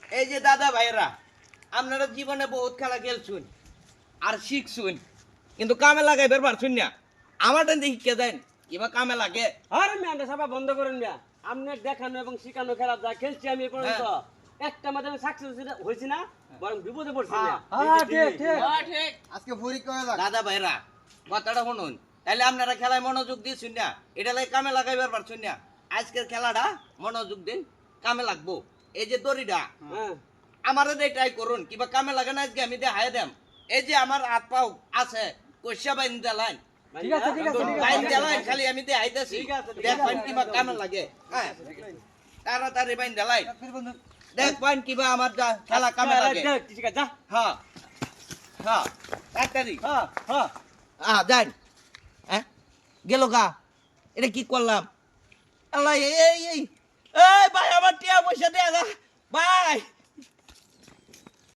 এই যে দাদা ভাইরা আপনারা জীবনে বহুত খেলা খেলছুন আর শিখছুন কিন্তু কামে লাগাইবার পারছুন না আমারটা দেখি কে দেন কিবা কামে লাগে আরে মিয়া আমরা সভা বন্ধ করুন মিয়া আপনি দেখানো এবং শিখানো খেলা যা খেলছি আমি এ পর্যন্ত একটা মাঝে আমি সাকসেস হয়েছি না বরং বিপদে পড়ছি না ঠিক আজকে পরীক্ষা হয়ে যাক দাদা ভাইরা কথাটা শুনুন তাহলে আপনারা খেলায় মনোযোগ দিয়েছেন না এটা লাগে কামে লাগাইবার পারছুন না আজকের খেলাটা মনোযোগ দিন কামে লাগবো এই যে দড়িটা হ্যাঁ আমারে এটাই করুন কিবা কামে লাগে না আজকে আমি দেখাই দেম এই যে আমার হাত পাও আছে কষা বাইন দেলাইন ঠিক আছে বাইন দেলাইন খালি আমি দেখাইতেছি ঠিক আছে, ঠিক দেখ আছে। বাইন কিবা কামে লাগে হ্যাঁ তাড়াতাড়ি বাইন দেলাইন দেখ বাইন কিবা আমার খেলা কামে লাগে ঠিক আছে যা হ্যাঁ হ্যাঁ তাড়াতাড়ি হ্যাঁ হ্যাঁ যান হ্যাঁ গেল গা এটা কি করলাম আল্লাহ এই এই এই ভাই আমার টিয়া পয়সা দেয়া